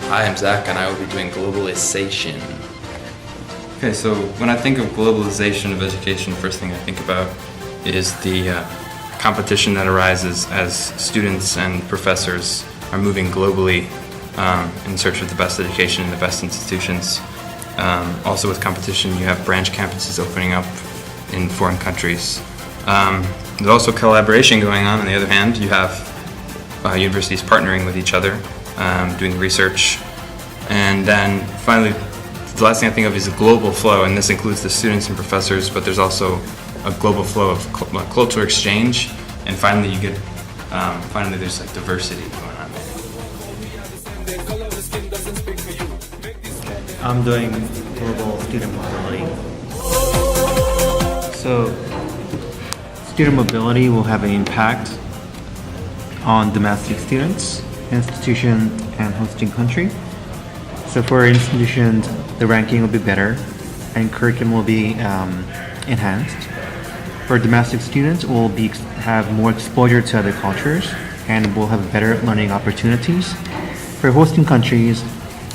Hi, I'm Zach, and I will be doing globalization. Okay, so when I think of globalization of education, the first thing I think about is the competition that arises as students and professors are moving globally in search of the best education and the best institutions. Also with competition, you have branch campuses opening up in foreign countries. There's also collaboration going on the other hand. You have universities partnering with each other, doing research. And then finally, the last thing I think of is a global flow, and this includes the students and professors, but there's also a global flow of cultural exchange. And finally, you get, there's like diversity going on. I'm doing global student mobility. So, student mobility will have an impact on domestic students, institution, and hosting country. So for institutions, the ranking will be better and curriculum will be enhanced. For domestic students, we'll have more exposure to other cultures and will have better learning opportunities. For hosting countries,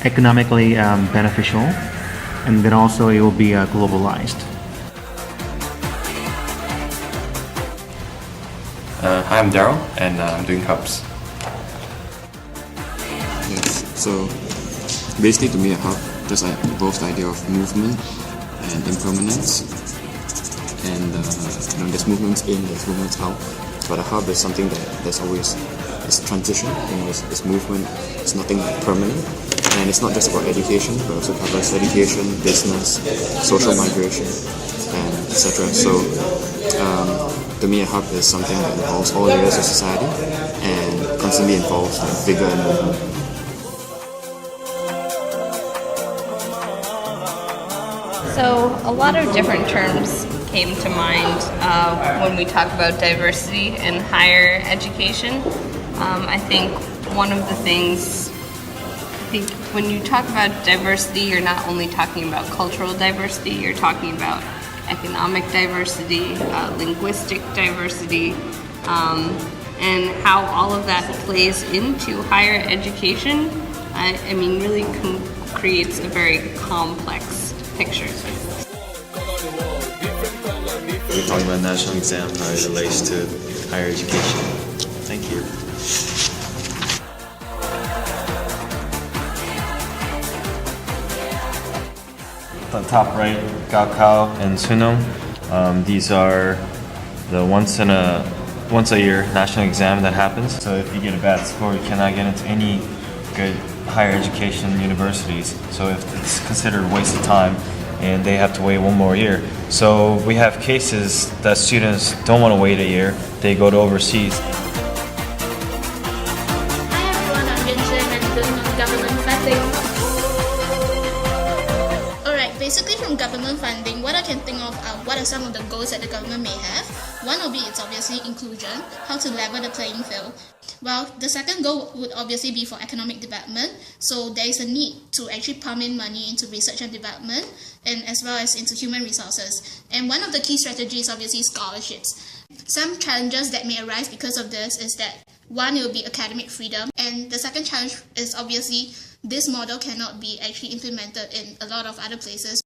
economically beneficial, and then also it will be globalized. Hi, I'm Daryl, and I'm doing hubs. Yes, so basically to me a hub just involves the idea of movement and impermanence. And there's movements in, there's movements out. But a hub is something there's always it's transition, it's movement, it's nothing permanent. And it's not just about education, but also covers education, business, social migration, and etc. So to me a hub is something that involves all areas of society and constantly involves vigor and movement. So a lot of different terms came to mind when we talk about diversity in higher education. I think one of the things, when you talk about diversity, you're not only talking about cultural diversity, you're talking about economic diversity, linguistic diversity, and how all of that plays into higher education. I mean, really creates a very complex picture. We're talking about national exam, how it relates to higher education. Thank you. On top right, Gaokao and Sunom. These are the once a year national exam that happens. So if you get a bad score, you cannot get into any good higher education universities. So if it's considered a waste of time, and they have to wait one more year. So we have cases that students don't want to wait a year, they go to overseas. Hi everyone, I'm Vincent and I'm doing on government funding. Alright, basically from government funding, what I can think of are what are some of the goals that the government may have. One of it is obviously inclusion, how to level the playing field. Well, the second goal would obviously be for economic development, so there is a need to actually pump in money into research and development, and as well as into human resources. And one of the key strategies obviously is scholarships. Some challenges that may arise because of this is that one, it will be academic freedom, and the second challenge is obviously this model cannot be actually implemented in a lot of other places